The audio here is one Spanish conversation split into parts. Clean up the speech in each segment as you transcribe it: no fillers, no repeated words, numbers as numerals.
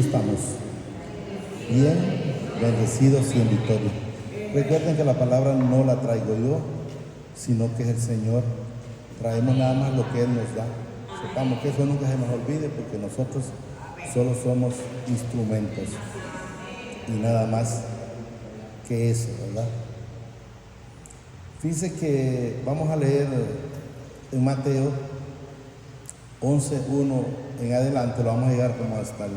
¿Cómo estamos? Bien, bendecidos y en victoria. Recuerden que la palabra no la traigo yo, sino que es el Señor. Traemos nada más lo que Él nos da. Sepamos que eso nunca se nos olvide, porque nosotros solo somos instrumentos y nada más que eso, ¿verdad? Fíjense que vamos a leer en Mateo 11:1 en adelante, lo vamos a llegar como hasta el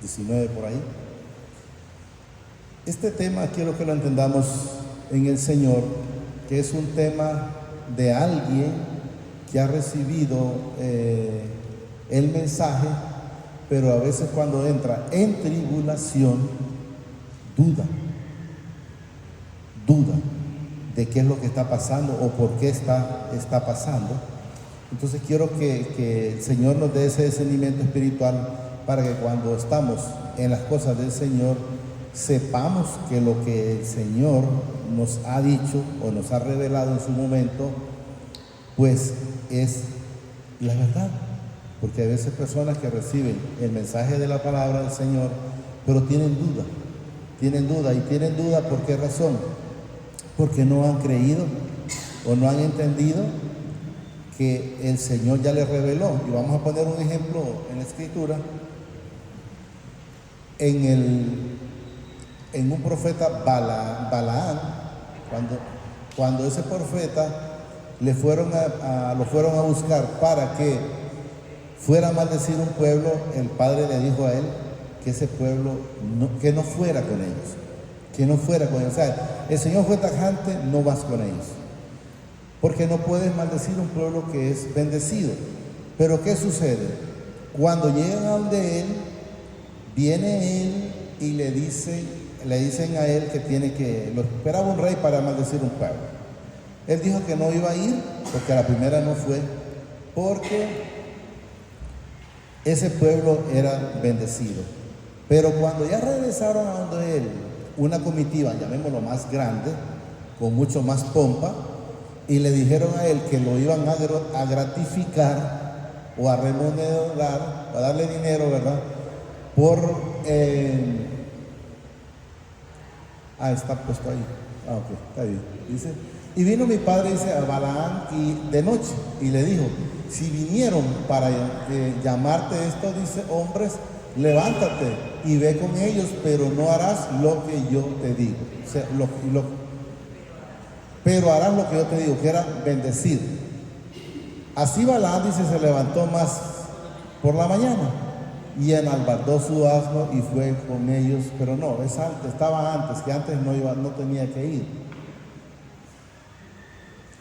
19 por ahí. Este tema quiero que lo entendamos en el Señor, que es un tema de alguien que ha recibido el mensaje, pero a veces cuando entra en tribulación, duda de qué es lo que está pasando o por qué está pasando. Entonces quiero que el Señor nos dé ese discernimiento espiritual para que cuando estamos en las cosas del Señor sepamos que lo que el Señor nos ha dicho o nos ha revelado en su momento pues es la verdad. Porque hay veces personas que reciben el mensaje de la palabra del Señor pero tienen duda ¿por qué razón? Porque no han creído o no han entendido que el Señor ya les reveló. Y vamos a poner un ejemplo en la Escritura, en un profeta Balaán, cuando ese profeta lo fueron a buscar para que fuera a maldecir un pueblo, el Padre le dijo a él que ese pueblo que no fuera con ellos, o sea, el Señor fue tajante: no vas con ellos, porque no puedes maldecir un pueblo que es bendecido. Pero ¿qué sucede? Cuando llegan a donde él, viene él y le dicen a él que lo esperaba un rey para maldecir un pueblo. Él dijo que no iba a ir, porque a la primera no fue, porque ese pueblo era bendecido. Pero cuando ya regresaron a donde él, una comitiva, llamémoslo más grande, con mucho más pompa, y le dijeron a él que lo iban a gratificar o a remunerar, a darle dinero, ¿verdad? Está puesto ahí. Ok, está bien. Dice, y vino mi padre, dice, a Balaán y de noche, y le dijo: si vinieron para llamarte esto, dice, hombres, levántate y ve con ellos, pero no harás lo que yo te digo. O sea, pero harás lo que yo te digo, que era bendecir. Así Balaam, dice, se levantó más por la mañana y enalbardó su asno y fue con ellos, pero no, estaba antes, que antes no tenía que ir.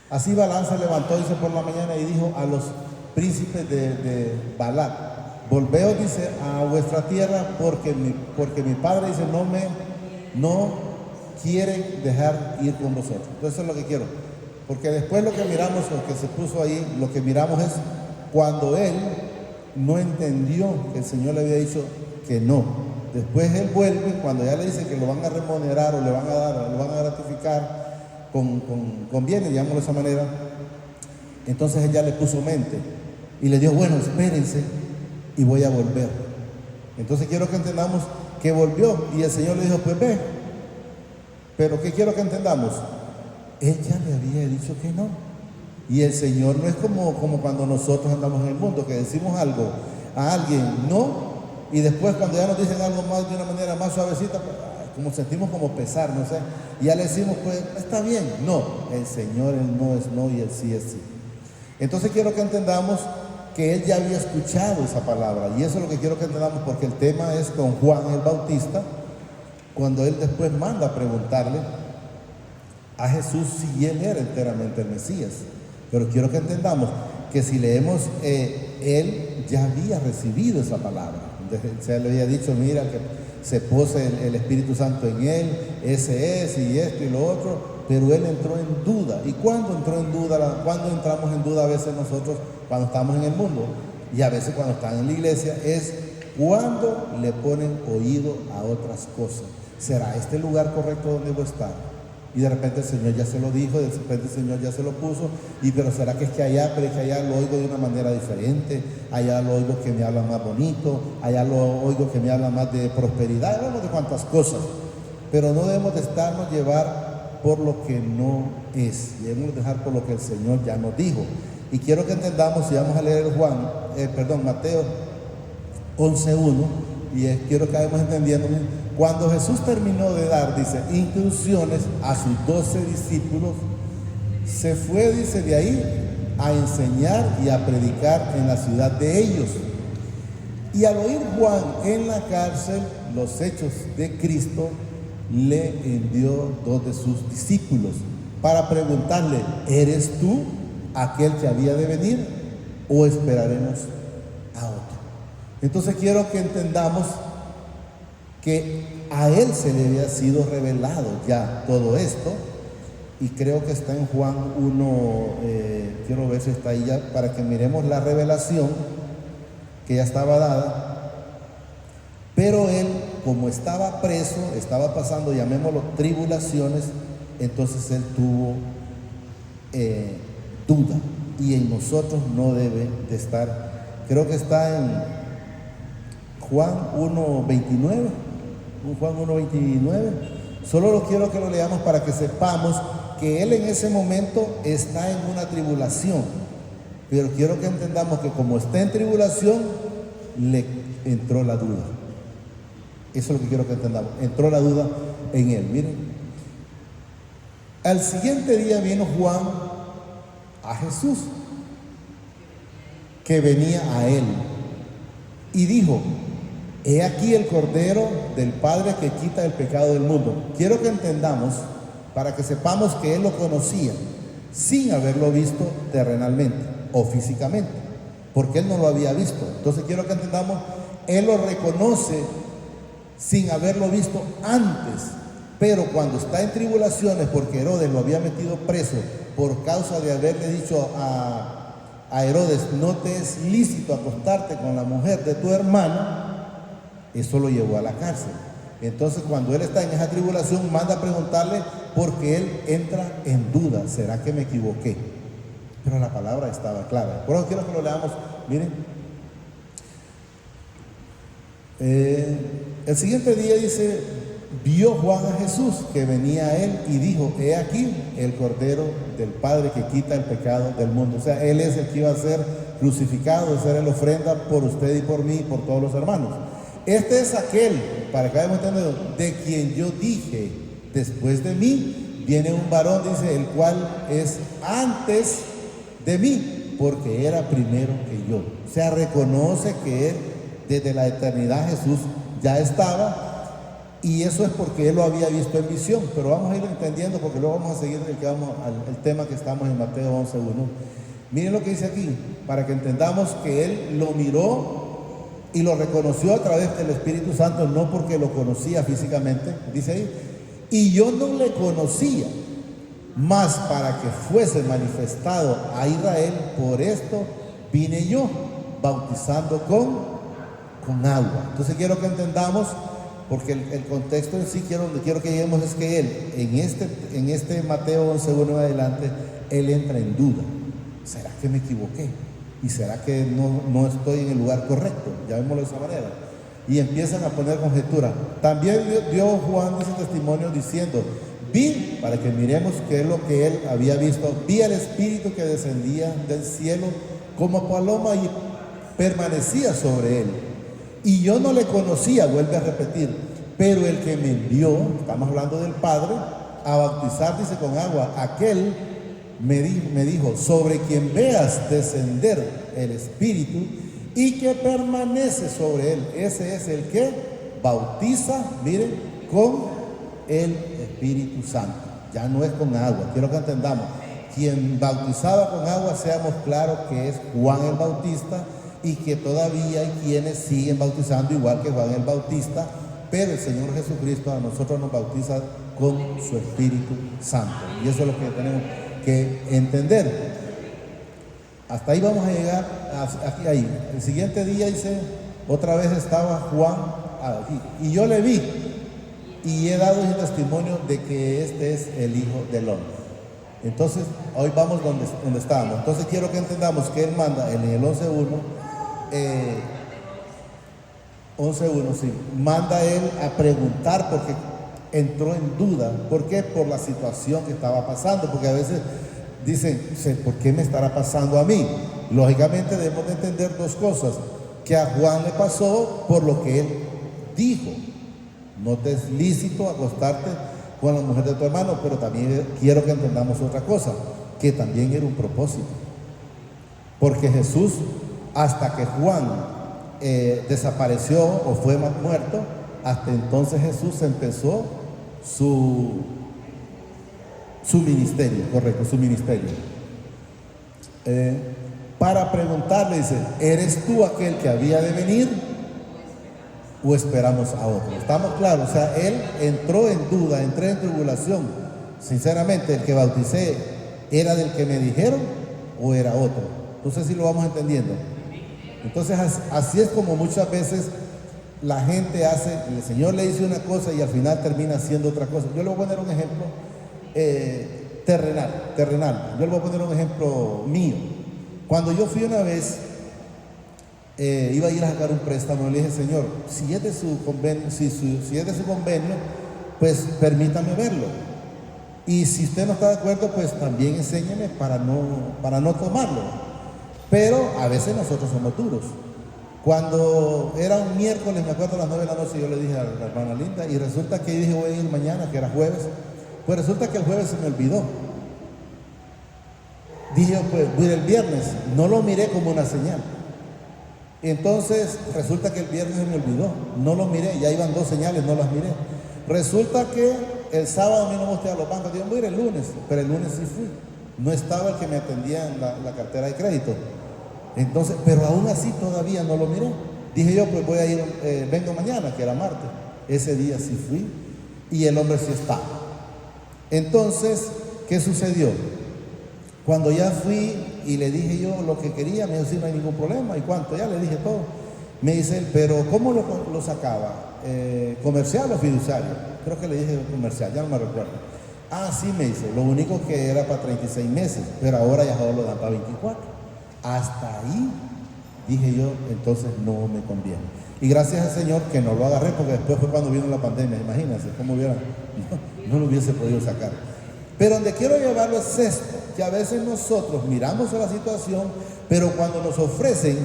Así Balaam se levantó, dice, por la mañana y dijo a los príncipes de Balac: volveos, dice, a vuestra tierra, porque mi padre, dice, no quieren dejar ir con vosotros. Entonces eso es lo que quiero, porque después lo que miramos, lo que se puso ahí, lo que miramos es cuando él no entendió que el Señor le había dicho que no. Después él vuelve, cuando ya le dicen que lo van a remunerar o le van a dar, lo van a gratificar con bienes, digámoslo de esa manera. Entonces él ya le puso mente y le dijo: bueno, espérense y voy a volver. Entonces quiero que entendamos que volvió y el Señor le dijo: pues ve. Pero ¿qué quiero que entendamos? Él ya le había dicho que no. Y el Señor no es como cuando nosotros andamos en el mundo, que decimos algo a alguien no, y después cuando ya nos dicen algo más de una manera más suavecita, como sentimos como pesar, no sé, y ya le decimos: pues está bien. No, el Señor, el no es no y el sí es sí. Entonces quiero que entendamos que él ya había escuchado esa palabra, y eso es lo que quiero que entendamos, porque el tema es con Juan el Bautista, cuando él después manda a preguntarle a Jesús si él era enteramente el Mesías. Pero quiero que entendamos que si leemos, él ya había recibido esa palabra. Se le había dicho: mira, que se pose el Espíritu Santo en él, ese es, y esto y lo otro. Pero él entró en duda. ¿Y cuándo entró en duda? ¿Cuándo entramos en duda a veces nosotros? Cuando estamos en el mundo, y a veces cuando están en la iglesia, es cuando le ponen oído a otras cosas. ¿Será este el lugar correcto donde voy a estar? Y de repente el Señor ya se lo dijo, de repente el Señor ya se lo puso, pero será que es que allá, pero es que allá lo oigo de una manera diferente, allá lo oigo que me habla más bonito, allá lo oigo que me habla más de prosperidad, hablamos de cuantas cosas, pero no debemos de estarnos llevar por lo que no es, debemos dejar por lo que el Señor ya nos dijo. Y quiero que entendamos, si vamos a leer Mateo 11:1, y quiero que vayamos entendiendo. Cuando Jesús terminó de dar, dice, instrucciones a sus 12 discípulos, se fue, dice, de ahí a enseñar y a predicar en la ciudad de ellos. Y al oír Juan en la cárcel los hechos de Cristo, le envió 2 de sus discípulos para preguntarle, ¿eres tú aquel que había de venir o esperaremos a otro? Entonces quiero que entendamos que a él se le había sido revelado ya todo esto, y creo que está en Juan 1, quiero ver si está ahí ya, para que miremos la revelación que ya estaba dada. Pero él, como estaba preso, estaba pasando, llamémoslo, tribulaciones, entonces él tuvo duda, y en nosotros no debe de estar. Creo que está en Juan 1:29. Juan 1:29. Solo lo quiero que lo leamos para que sepamos que él en ese momento está en una tribulación, pero quiero que entendamos que como está en tribulación, le entró la duda. Eso es lo que quiero que entendamos. Entró la duda en él. Miren, al siguiente día vino Juan a Jesús, que venía a él, y dijo, he aquí el Cordero del Padre que quita el pecado del mundo. Quiero que entendamos, para que sepamos que él lo conocía sin haberlo visto terrenalmente o físicamente, porque él no lo había visto. Entonces quiero que entendamos, él lo reconoce sin haberlo visto antes, pero cuando está en tribulaciones, porque Herodes lo había metido preso por causa de haberle dicho a Herodes, no te es lícito acostarte con la mujer de tu hermano, eso lo llevó a la cárcel. Entonces cuando él está en esa tribulación, manda a preguntarle, porque él entra en duda, ¿será que me equivoqué? Pero la palabra estaba clara. Por eso quiero que lo leamos. Miren, el siguiente día dice, vio Juan a Jesús que venía a él y dijo, he aquí el Cordero del Padre que quita el pecado del mundo. O sea, él es el que iba a ser crucificado, a ser la ofrenda por usted y por mí y por todos los hermanos. Este es aquel, para que hayamos entendido, de quien yo dije, después de mí viene un varón, dice, el cual es antes de mí, porque era primero que yo. O sea, reconoce que él, desde la eternidad, Jesús ya estaba, y eso es porque él lo había visto en visión. Pero vamos a ir entendiendo, porque luego vamos a seguir el tema que estamos en Mateo 11:1. Miren lo que dice aquí, para que entendamos que él lo miró y lo reconoció a través del Espíritu Santo, no porque lo conocía físicamente. Dice ahí, y yo no le conocía, mas para que fuese manifestado a Israel, por esto vine yo, bautizando con agua. Entonces quiero que entendamos, porque el contexto en sí quiero que lleguemos, es que él, en este Mateo 11:1 en adelante, él entra en duda. ¿Será que me equivoqué? ¿Y será que no estoy en el lugar correcto? Llamémoslo de esa manera. Y empiezan a poner conjetura. También dio Juan ese testimonio diciendo, vi, para que miremos qué es lo que él había visto, vi al Espíritu que descendía del cielo como paloma y permanecía sobre él. Y yo no le conocía, vuelve a repetir, pero el que me envió, estamos hablando del Padre, a bautizar, dice, con agua, aquel me dijo, sobre quien veas descender el Espíritu y que permanece sobre él, ese es el que bautiza, miren, con el Espíritu Santo. Ya no es con agua, quiero que entendamos. Quien bautizaba con agua, seamos claros que es Juan el Bautista, y que todavía hay quienes siguen bautizando igual que Juan el Bautista, pero el Señor Jesucristo a nosotros nos bautiza con su Espíritu Santo, y eso es lo que tenemos que entender. Hasta ahí vamos a llegar, aquí, ahí. El siguiente día dice, otra vez estaba Juan aquí, y yo le vi, y he dado el testimonio de que este es el Hijo del Hombre. Entonces, hoy vamos donde estábamos. Entonces quiero que entendamos que Él manda en el 11.1, 11.1, sí, manda Él a preguntar porque entró en duda. ¿Por qué? Por la situación que estaba pasando, porque a veces dicen, ¿por qué me estará pasando a mí? Lógicamente debemos de entender dos cosas, que a Juan le pasó por lo que él dijo. No te es lícito acostarte con la mujer de tu hermano, pero también quiero que entendamos otra cosa, que también era un propósito. Porque Jesús, hasta que Juan desapareció o fue muerto, hasta entonces Jesús empezó su ministerio, correcto, su ministerio. Para preguntarle, dice, ¿eres tú aquel que había de venir o esperamos a otro? ¿Estamos claros? O sea, él entró en duda, entré en tribulación. Sinceramente, el que bauticé, ¿era del que me dijeron o era otro? No sé si lo vamos entendiendo. Entonces, así es como muchas veces la gente hace, el Señor le dice una cosa y al final termina haciendo otra cosa. Yo le voy a poner un ejemplo terrenal. Yo le voy a poner un ejemplo mío. Cuando yo fui una vez, iba a ir a sacar un préstamo, le dije, Señor, si es de su convenio, si es de su convenio, pues permítame verlo. Y si usted no está de acuerdo, pues también enséñeme para no tomarlo. Pero a veces nosotros somos duros. Cuando era un miércoles, me acuerdo a las 9 de la noche, yo le dije a la hermana Linda, y resulta que dije voy a ir mañana, que era jueves. Pues resulta que el jueves se me olvidó. Dije, pues voy a ir el viernes. No lo miré como una señal. Entonces, resulta que el viernes se me olvidó. No lo miré, ya iban 2 señales, no las miré. Resulta que el sábado a mí no me gustaba los bancos. Digo, voy a ir el lunes, pero el lunes sí fui. No estaba el que me atendía en la cartera de crédito. Entonces, pero aún así todavía no lo miré. Dije yo, pues voy a ir, vengo mañana, que era martes. Ese día sí fui y el hombre sí estaba. Entonces, ¿qué sucedió? Cuando ya fui y le dije yo lo que quería, me dijo, sí, no hay ningún problema. ¿Y cuánto? Ya le dije todo. Me dice él, pero ¿cómo lo sacaba? ¿Comercial o fiduciario? Creo que le dije comercial, ya no me recuerdo. Ah, sí, me dice, lo único que era para 36 meses, pero ahora ya solo lo dan para 24. Hasta ahí, dije yo, entonces no me conviene. Y gracias al Señor que no lo agarré, porque después fue cuando vino la pandemia, imagínense cómo no lo hubiese podido sacar. Pero donde quiero llevarlo es esto, que a veces nosotros miramos la situación, pero cuando nos ofrecen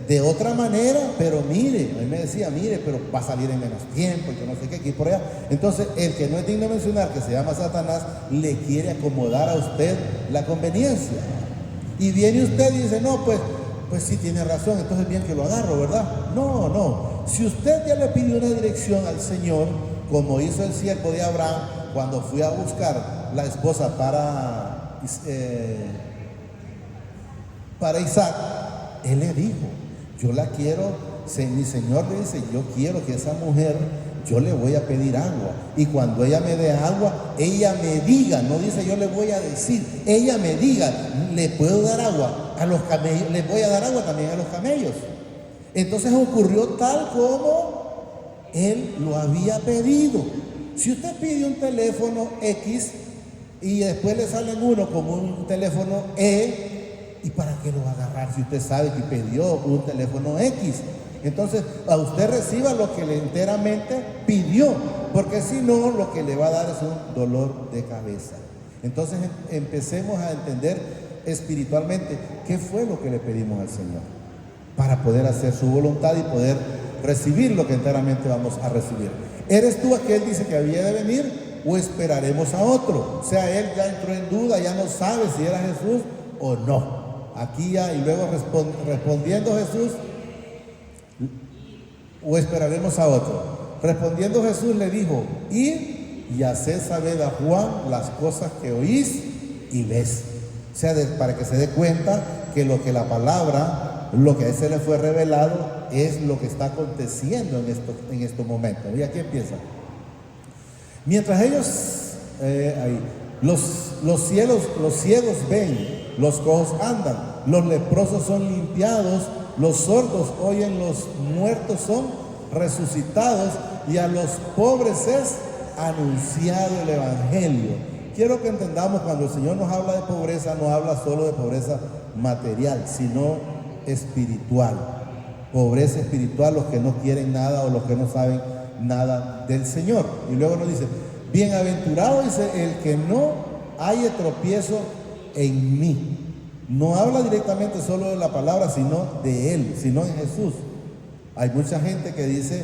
de otra manera, pero mire, a mí me decía, mire, pero va a salir en menos tiempo, y que no sé qué, aquí y por allá. Entonces, el que no es digno de mencionar, que se llama Satanás, le quiere acomodar a usted la conveniencia. Y viene usted y dice, no, pues sí tiene razón, entonces bien que lo agarro, ¿verdad? No. Si usted ya le pidió una dirección al Señor, como hizo el siervo de Abraham, cuando fui a buscar la esposa para Isaac, él le dijo, yo la quiero, mi Señor le dice, yo quiero que esa mujer, yo le voy a pedir agua, y cuando ella me dé agua, ella me diga, no dice yo le voy a decir, ella me diga, le puedo dar agua a los camellos, les voy a dar agua también a los camellos. Entonces ocurrió tal como él lo había pedido. Si usted pide un teléfono X y después le salen uno como un teléfono E, ¿y para qué lo va a agarrar si usted sabe que pidió un teléfono X? Entonces, a usted reciba lo que le enteramente pidió, porque si no, lo que le va a dar es un dolor de cabeza. Entonces, empecemos a entender espiritualmente qué fue lo que le pedimos al Señor, para poder hacer su voluntad y poder recibir lo que enteramente vamos a recibir. ¿Eres tú aquel, dice, que había de venir, o esperaremos a otro? O sea, él ya entró en duda, ya no sabe si era Jesús o no. Aquí ya, y luego respondiendo Jesús, o esperaremos a otro. Respondiendo Jesús le dijo, id y haced saber a Juan las cosas que oís y ves. O sea, para que se dé cuenta que lo que la palabra, lo que a él se le fue revelado, es lo que está aconteciendo en estos momentos. Y aquí empieza. Mientras ellos, los ciegos ven, los cojos andan, los leprosos son limpiados, los sordos oyen, los muertos son resucitados, y a los pobres es anunciado el Evangelio. Quiero que entendamos, cuando el Señor nos habla de pobreza, no habla solo de pobreza material, sino espiritual. Pobreza espiritual, los que no quieren nada o los que no saben nada del Señor. Y luego nos dice, bienaventurado, dice, el que no haya tropiezo en mí. No habla directamente solo de la palabra, sino de Él, sino en Jesús. Hay mucha gente que dice,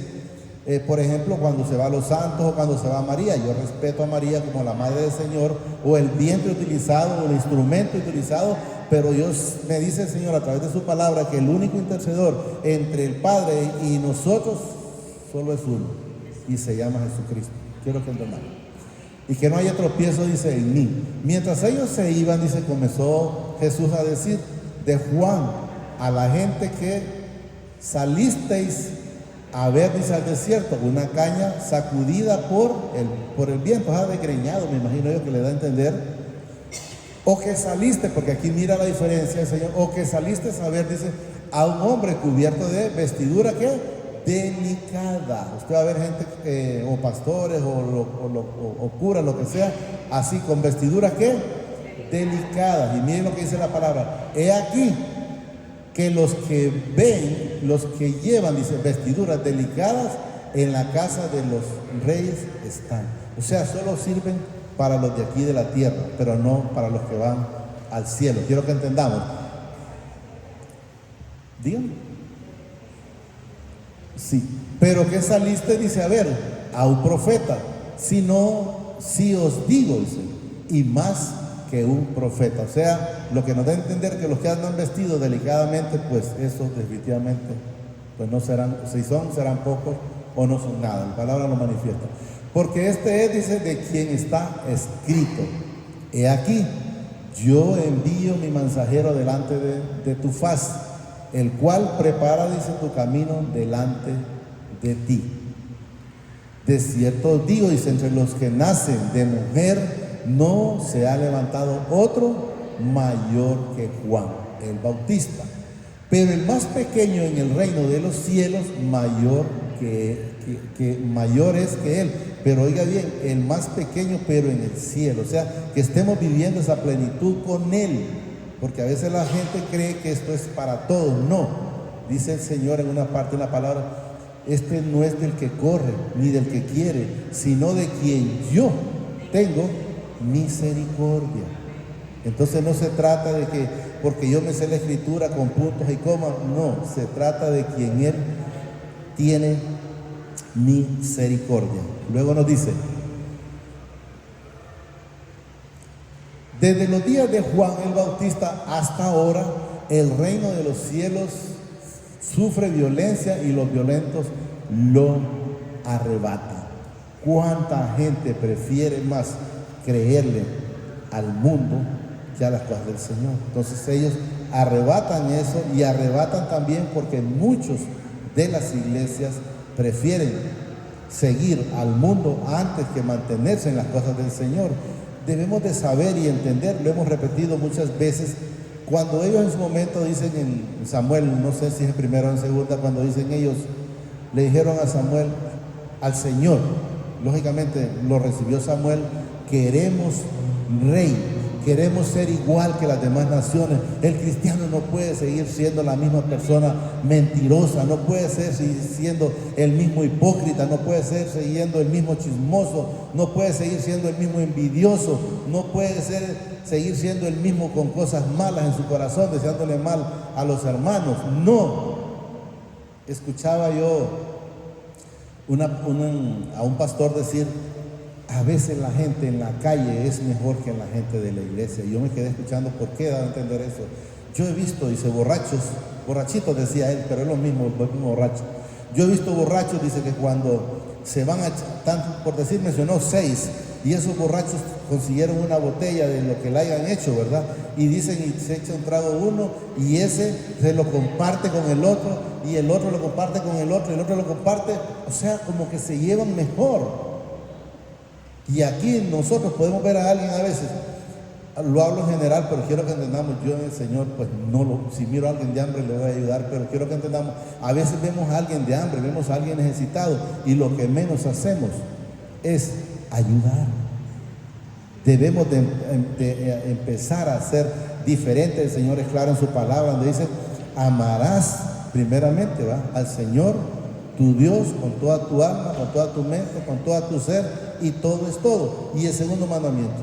por ejemplo, cuando se va a los santos o cuando se va a María, yo respeto a María como la Madre del Señor, o el vientre utilizado, o el instrumento utilizado, pero Dios me dice el Señor a través de su palabra que el único intercedor entre el Padre y nosotros solo es uno, y se llama Jesucristo. Quiero que entendamos. Y que no haya tropiezo, dice, en mí. Mientras ellos se iban, dice, comenzó Jesús a decir de Juan a la gente que salisteis a ver, dice, al desierto, una caña sacudida por el viento, desgreñado, me imagino yo, que le da a entender. O que saliste, porque aquí mira la diferencia el Señor, o que saliste a ver, dice, a un hombre cubierto de vestidura, ¿qué? Delicada. Usted va a ver gente, o pastores, o curas, lo que sea, así, con vestidura, ¿qué? Delicadas. Y miren lo que dice la palabra. He aquí que los que ven, los que llevan, dice, vestiduras delicadas, en la casa de los reyes están. O sea, solo sirven para los de aquí de la tierra, pero no para los que van al cielo. Quiero que entendamos. Díganme. Sí, pero que saliste, dice, a ver, a un profeta, si no, si os digo, dice, y más que un profeta. O sea, lo que nos da a entender que los que andan vestidos delicadamente, pues esos definitivamente, pues no serán, si son, serán pocos o no son nada. La palabra lo manifiesta. Porque este es, dice, de quien está escrito. He aquí, yo envío mi mensajero delante de tu faz, el cual prepara, dice, tu camino delante de ti. De cierto os digo, dice, entre los que nacen de mujer no se ha levantado otro mayor que Juan el Bautista, pero el más pequeño en el reino de los cielos mayor mayor es que él. Pero oiga bien, el más pequeño pero en el cielo. O sea, que estemos viviendo esa plenitud con él. Porque a veces la gente cree que esto es para todos. No, dice el Señor en una parte de la palabra, este no es del que corre, ni del que quiere, sino de quien yo tengo misericordia. Entonces no se trata de que, porque yo me sé la escritura con puntos y comas, no, se trata de quien Él tiene misericordia. Luego nos dice, desde los días de Juan el Bautista hasta ahora, el reino de los cielos sufre violencia y los violentos lo arrebatan. ¿Cuánta gente prefiere más creerle al mundo que a las cosas del Señor? Entonces ellos arrebatan eso, y arrebatan también porque muchos de las iglesias prefieren seguir al mundo antes que mantenerse en las cosas del Señor. Debemos de saber y entender, lo hemos repetido muchas veces, cuando ellos en su momento dicen en Samuel, no sé si es en primera o en segunda, cuando dicen ellos, le dijeron a Samuel, al Señor, lógicamente lo recibió Samuel, queremos rey, queremos ser igual que las demás naciones. El cristiano no puede seguir siendo la misma persona mentirosa, no puede ser siendo el mismo hipócrita, no puede ser siguiendo el mismo chismoso, no puede seguir siendo el mismo envidioso, no puede seguir siendo el mismo con cosas malas en su corazón, deseándole mal a los hermanos. No. Escuchaba yo a un pastor decir, a veces la gente en la calle es mejor que la gente de la iglesia. Y yo me quedé escuchando, ¿por qué da a entender eso? Yo he visto, dice, borrachitos decía él, pero es lo mismo, borracho. Yo he visto borrachos, dice, que cuando se van por decir, mencionó 6, y esos borrachos consiguieron una botella de lo que le hayan hecho, ¿verdad? Y dicen, y se echa un trago uno, y ese se lo comparte con el otro, y el otro lo comparte con el otro, y el otro lo comparte, o sea, como que se llevan mejor. Y aquí nosotros podemos ver a alguien a veces, lo hablo en general, pero quiero que entendamos, yo en el Señor, pues si miro a alguien de hambre le voy a ayudar, pero quiero que entendamos, a veces vemos a alguien de hambre, vemos a alguien necesitado, y lo que menos hacemos es ayudar. Debemos de empezar a ser diferentes. El Señor es claro en su palabra, donde dice: amarás primeramente, ¿va?, al Señor tu Dios con toda tu alma, con toda tu mente, con toda tu ser, y todo es todo. Y el segundo mandamiento: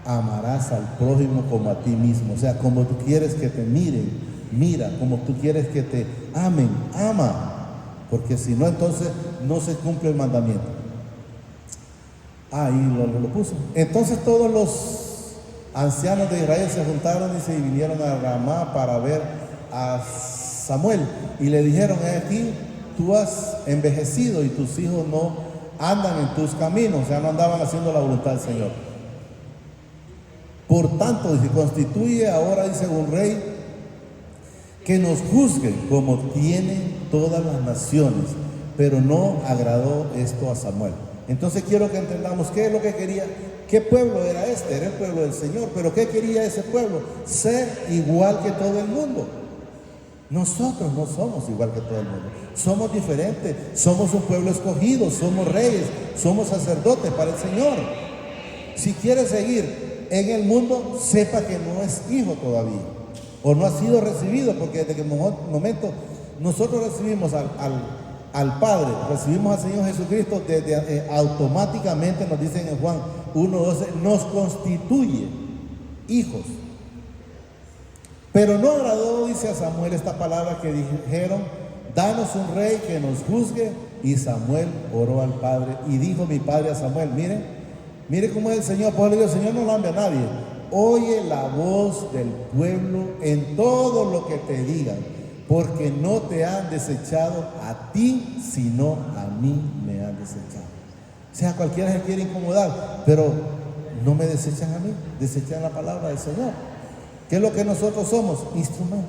amarás al prójimo como a ti mismo. O sea, como tú quieres que te miren, mira. Como tú quieres que te amen, ama. Porque si no, entonces no se cumple el mandamiento. Ahí lo puso. Entonces todos los ancianos de Israel se juntaron y vinieron a Ramá para ver a Samuel. Y le dijeron: he aquí, tú has envejecido y tus hijos no andan en tus caminos. O sea, no andaban haciendo la voluntad del Señor. Por tanto, dice, constituye ahora, dice, un rey que nos juzgue como tienen todas las naciones. Pero no agradó esto a Samuel. Entonces quiero que entendamos qué es lo que quería. ¿Qué pueblo era este? Era el pueblo del Señor. Pero ¿qué quería ese pueblo? Ser igual que todo el mundo. Nosotros no somos igual que todo el mundo. Somos diferentes. Somos un pueblo escogido. Somos reyes. Somos sacerdotes para el Señor. Si quiere seguir en el mundo, sepa que no es hijo todavía, o no ha sido recibido, porque desde el momento nosotros recibimos al Padre, recibimos al Señor Jesucristo, automáticamente nos dicen en Juan 1:12, nos constituye hijos. Pero no agradó, dice, a Samuel esta palabra que dijeron: danos un rey que nos juzgue. Y Samuel oró al Padre y dijo mi padre a Samuel: mire cómo es el Señor. Por eso el Señor no lambe a nadie. Oye la voz del pueblo en todo lo que te digan, porque no te han desechado a ti, sino a mí me han desechado. O sea, cualquiera se quiere incomodar, pero no me desechan a mí, desechan la palabra del Señor. ¿Qué es lo que nosotros somos? Instrumentos.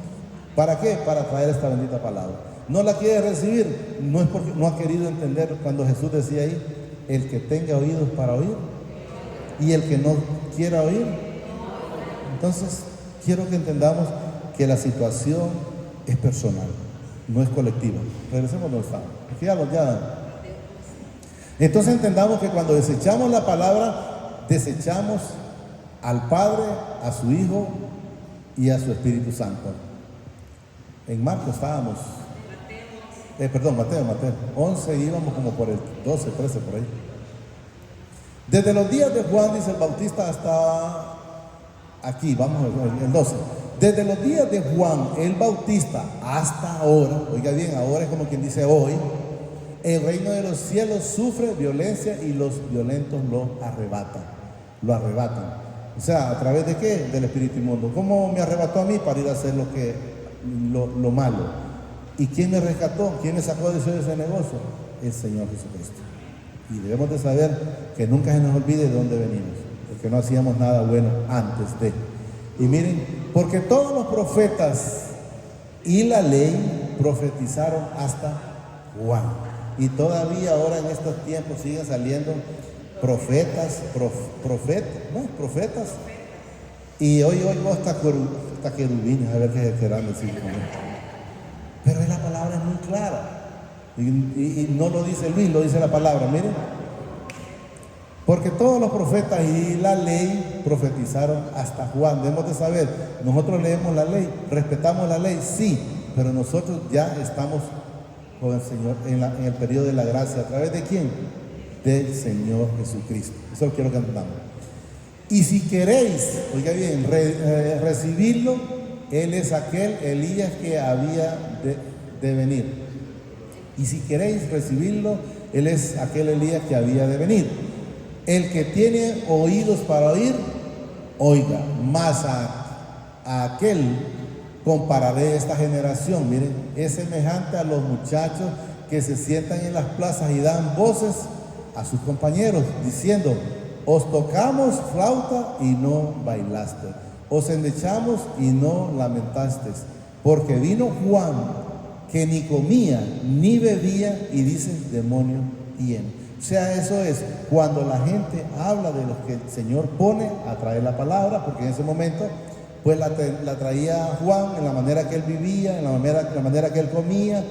¿Para qué? Para traer esta bendita palabra. No la quiere recibir, no es porque no ha querido entender cuando Jesús decía ahí: el que tenga oídos para oír, y el que no quiera oír. Entonces, quiero que entendamos que la situación es personal, no es colectiva. Regresemos donde estamos. Entonces entendamos que cuando desechamos la palabra, desechamos al Padre, a su Hijo y a su Espíritu Santo. En Marcos estábamos, Mateo 11, íbamos como por el 12, 13 por ahí. Desde los días de Juan, dice el Bautista, hasta aquí, vamos el 12. Desde los días de Juan el Bautista hasta ahora, oiga bien, ahora es como quien dice hoy, el reino de los cielos sufre violencia y los violentos lo arrebatan. O sea, ¿a través de qué? Del espíritu inmundo. ¿Cómo me arrebató a mí? Para ir a hacer lo malo. ¿Y quién me rescató? ¿Quién me sacó de ese negocio? El Señor Jesucristo. Y debemos de saber que nunca se nos olvide de dónde venimos, porque no hacíamos nada bueno antes de. Y miren, porque todos los profetas y la ley profetizaron hasta Juan. Y todavía ahora en estos tiempos siguen saliendo profetas. Y hoy hasta querubines, a ver qué querrán decir con esto. Pero la palabra es muy clara. Y no lo dice Luis, lo dice la palabra, miren. Porque todos los profetas y la ley profetizaron hasta Juan. Debemos de saber, nosotros leemos la ley, respetamos la ley, sí, pero nosotros ya estamos con el Señor en el periodo de la gracia. ¿A través de quién? Del Señor Jesucristo. Eso lo quiero que entendamos. Y si queréis, oiga bien, recibirlo, Él es aquel Elías que había de venir. Y si queréis recibirlo, Él es aquel Elías que había de venir. El que tiene oídos para oír, oiga. Más a aquel compararé esta generación. Miren, es semejante a los muchachos que se sientan en las plazas y dan voces a sus compañeros, diciendo: os tocamos flauta y no bailaste, os endechamos y no lamentasteis, porque vino Juan, que ni comía ni bebía, y dices: demonio tiene. O sea, eso es cuando la gente habla de lo que el Señor pone a traer la palabra, porque en ese momento pues la traía Juan en la manera que él vivía, en la manera que él comía.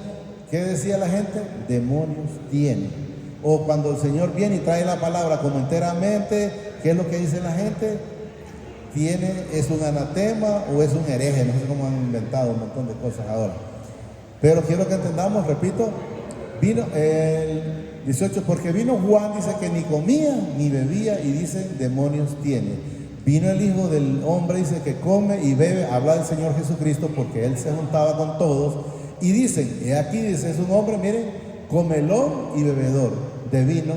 ¿Qué decía la gente? Demonios tiene. o cuando el Señor viene y trae la palabra como enteramente, ¿qué es lo que dice la gente? Es un anatema o es un hereje, no sé cómo han inventado un montón de cosas ahora. Pero quiero que entendamos, repito, vino el 18, porque vino Juan, dice que ni comía ni bebía y dicen demonios tiene. Vino el Hijo del Hombre, dice que come y bebe, habla del Señor Jesucristo porque Él se juntaba con todos. Y dicen, aquí dice, es un hombre, miren, comelón y bebedor de vino,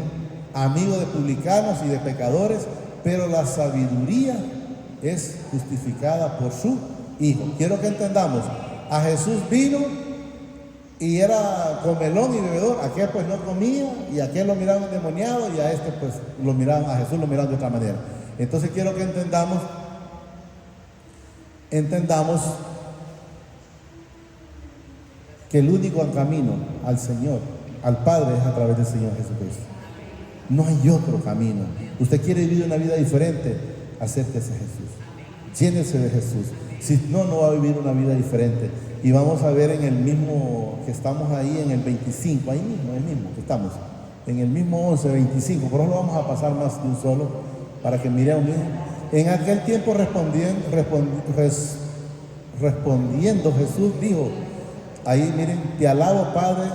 amigo de publicanos y de pecadores, pero la sabiduría es justificada por su Hijo. Quiero que entendamos, a Jesús vino y era comelón y bebedor, aquel pues no comía y aquel lo miraban endemoniado y a este pues lo miraban, a Jesús lo miraban de otra manera. Entonces quiero que entendamos que el único camino al Señor, al Padre, es a través del Señor Jesucristo. No hay otro camino. Usted quiere vivir una vida diferente, acérquese a Jesús, llénese de Jesús. Si no, no va a vivir una vida diferente. Y vamos a ver en el mismo, que estamos ahí en el 25, ahí mismo que estamos, en el mismo 11, 25, por eso lo vamos a pasar más de un solo, para que miremos bien. En aquel tiempo respondiendo Jesús dijo, ahí miren, te alabo Padre,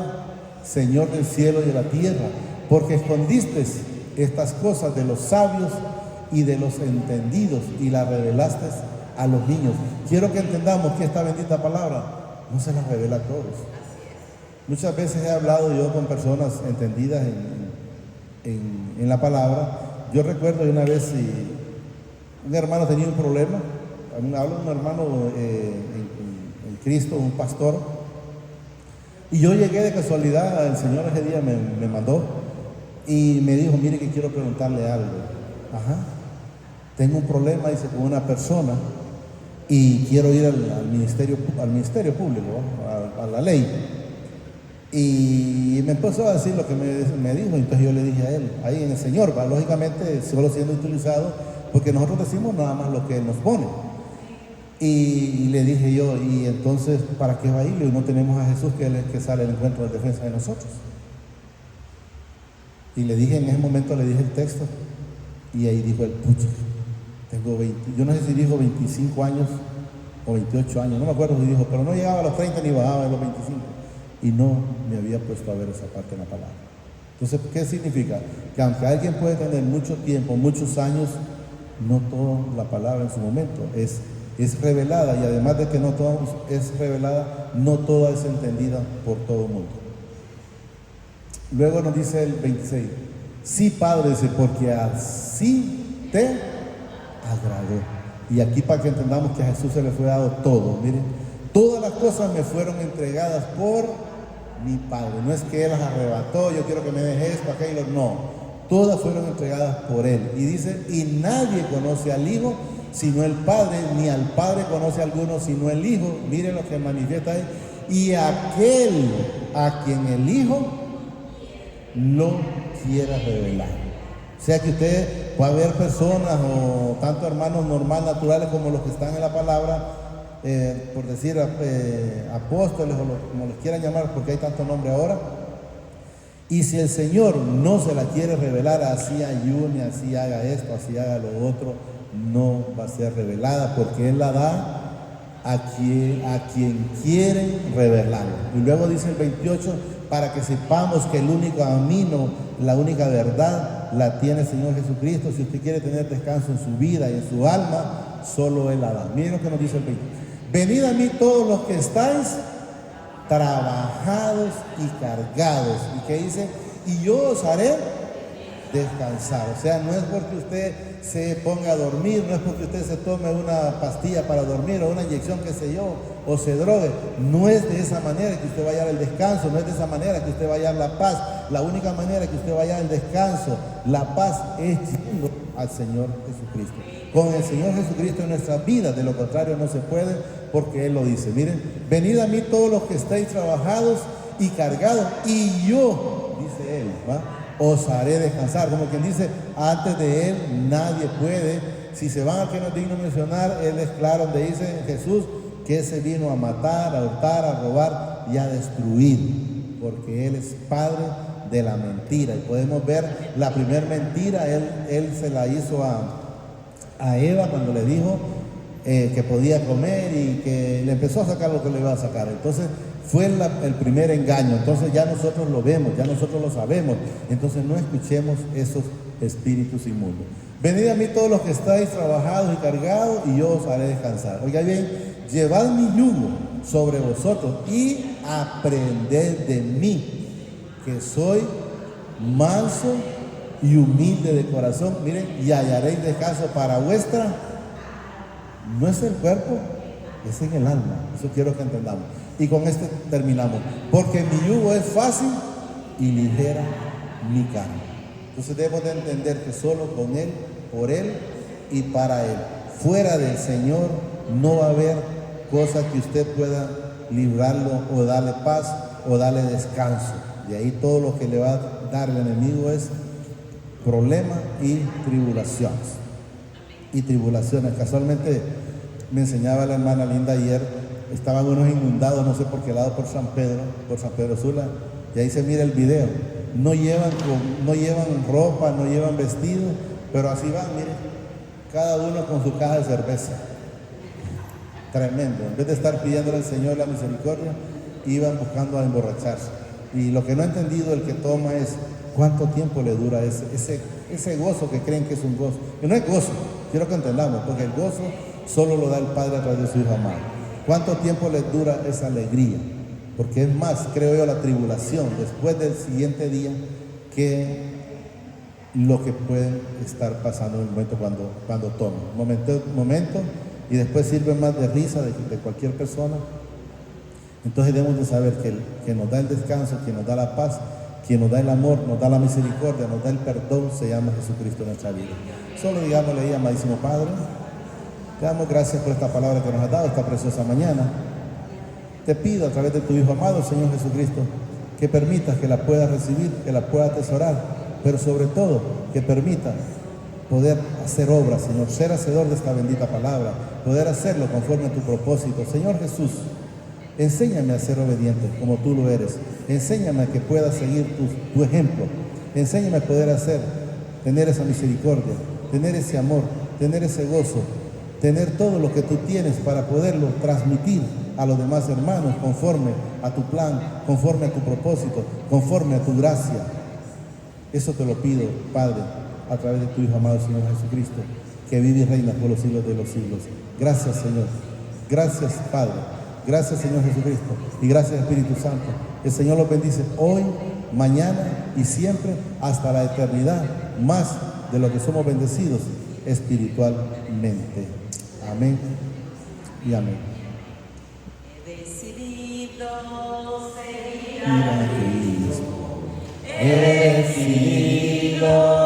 Señor del cielo y de la tierra, porque escondiste estas cosas de los sabios y de los entendidos y las revelaste a los niños. Quiero que entendamos que esta bendita palabra no se la revela a todos. Muchas veces he hablado yo con personas entendidas en la palabra. Yo recuerdo una vez un hermano tenía un problema, hablo de un hermano en Cristo, un pastor, y yo llegué de casualidad, el Señor ese día me mandó y me dijo, mire que quiero preguntarle algo. Ajá, tengo un problema, dice, con una persona y quiero ir al ministerio público, a la ley. Y me empezó a decir lo que me dijo, entonces yo le dije a él, ahí en el Señor, va, lógicamente solo siendo utilizado, porque nosotros decimos nada más lo que Él nos pone. Y le dije yo, y entonces, ¿para qué va a ir? Y no tenemos a Jesús que es el que sale al encuentro de defensa de nosotros. Y le dije, en ese momento le dije el texto, y ahí dijo el pucho, tengo 20, yo no sé si dijo 25 años o 28 años, no me acuerdo si dijo, pero no llegaba a los 30 ni bajaba de los 25. Y no me había puesto a ver esa parte en la palabra. Entonces, ¿qué significa? Que aunque alguien puede tener mucho tiempo, muchos años, no toda la palabra en su momento es revelada, y además de que no toda es revelada, no toda es entendida por todo el mundo. Luego nos dice el 26, sí, Padre, dice, porque así te agradó. Y aquí para que entendamos que a Jesús se le fue dado todo, miren, todas las cosas me fueron entregadas por mi Padre. No es que Él las arrebató, yo quiero que me dejes esto, aquello, no. Todas fueron entregadas por Él. Y dice, y nadie conoce al Hijo sino el Padre, ni al Padre conoce a alguno sino el Hijo. Miren lo que manifiesta ahí. Y aquel a quien el Hijo lo quiera revelar. O sea que usted puede ver personas o tanto hermanos normales, naturales, como los que están en la palabra, por decir apóstoles o como les quieran llamar, porque hay tanto nombre ahora. Y si el Señor no se la quiere revelar, así ayune, así haga esto, así haga lo otro, no va a ser revelada, porque Él la da a quien quiere revelarla. Y luego dice el 28, para que sepamos que el único camino, la única verdad, la tiene el Señor Jesucristo. Si usted quiere tener descanso en su vida y en su alma, solo Él la da. Miren lo que nos dice el 20. Venid a mí todos los que estáis trabajados y cargados. ¿Y qué dice? Y yo os haré descansar. O sea, no es porque usted se ponga a dormir, no es porque usted se tome una pastilla para dormir o una inyección, qué sé yo, o se drogue. No es de esa manera que usted vaya al descanso, no es de esa manera que usted vaya a la paz. La única manera que usted vaya al descanso, la paz, es yendo al Señor Jesucristo. Con el Señor Jesucristo en nuestras vidas, de lo contrario no se puede, porque Él lo dice. Miren, venid a mí todos los que estáis trabajados y cargados, y yo, dice Él, ¿va?, os haré descansar. Como quien dice, antes de Él nadie puede. Si se van al que no es digno mencionar, Él es claro donde dice Jesús que se vino a matar, a hurtar, a robar y a destruir, porque Él es Padre de la mentira. Y podemos ver la primera mentira, él se la hizo a Eva cuando le dijo que podía comer y que le empezó a sacar lo que le iba a sacar. Entonces fue el primer engaño. Entonces ya nosotros lo vemos, ya nosotros lo sabemos. Entonces no escuchemos esos espíritus inmundos. Venid a mí todos los que estáis trabajados y cargados y yo os haré descansar. Oiga bien, llevad mi yugo sobre vosotros y aprended de mí, que soy manso y humilde de corazón. Miren, y hallaréis descanso para vuestra. No es el cuerpo, es en el alma. Eso quiero que entendamos. Y con este terminamos. Porque mi yugo es fácil y ligera mi carga. Entonces debemos de entender que solo con Él, por Él y para Él. Fuera del Señor no va a haber cosa que usted pueda librarlo o darle paz o darle descanso. De ahí todo lo que le va a dar el enemigo es problema y tribulaciones. Y tribulaciones. Casualmente me enseñaba la hermana Linda ayer, estaban unos inundados, no sé por qué lado, por San Pedro Sula, y ahí se mira el video. No llevan ropa, no llevan vestido, pero así van, miren, cada uno con su caja de cerveza. Tremendo. En vez de estar pidiéndole al Señor la misericordia, iban buscando a emborracharse. Y lo que no ha entendido el que toma es cuánto tiempo le dura ese gozo que creen que es un gozo. Que no es gozo, quiero que entendamos, porque el gozo solo lo da el Padre a través de su Hijo amado. ¿Cuánto tiempo les dura esa alegría? Porque es más, creo yo, la tribulación después del siguiente día que lo que pueden estar pasando en el momento cuando toman. Momento, y después sirve más de risa de cualquier persona. Entonces debemos de saber que nos da el descanso, que nos da la paz, quien nos da el amor, nos da la misericordia, nos da el perdón, se llama Jesucristo en nuestra vida. Solo digámosle ahí, amadísimo Padre, te damos gracias por esta palabra que nos has dado esta preciosa mañana. Te pido a través de tu Hijo amado, Señor Jesucristo, que permitas que la puedas recibir, que la puedas atesorar, pero sobre todo que permita poder hacer obras, Señor, ser hacedor de esta bendita palabra, poder hacerlo conforme a tu propósito. Señor Jesús, enséñame a ser obediente como tú lo eres. Enséñame a que pueda seguir tu ejemplo. Enséñame a poder tener esa misericordia, tener ese amor, tener ese gozo, tener todo lo que tú tienes para poderlo transmitir a los demás hermanos conforme a tu plan, conforme a tu propósito, conforme a tu gracia. Eso te lo pido, Padre, a través de tu Hijo amado, Señor Jesucristo, que vive y reina por los siglos de los siglos. Gracias, Señor. Gracias, Padre. Gracias, Señor Jesucristo. Y gracias, Espíritu Santo. El Señor los bendice hoy, mañana y siempre hasta la eternidad, más de lo que somos bendecidos espiritualmente. Amén y amén. He decidido seguir a Cristo. He decidido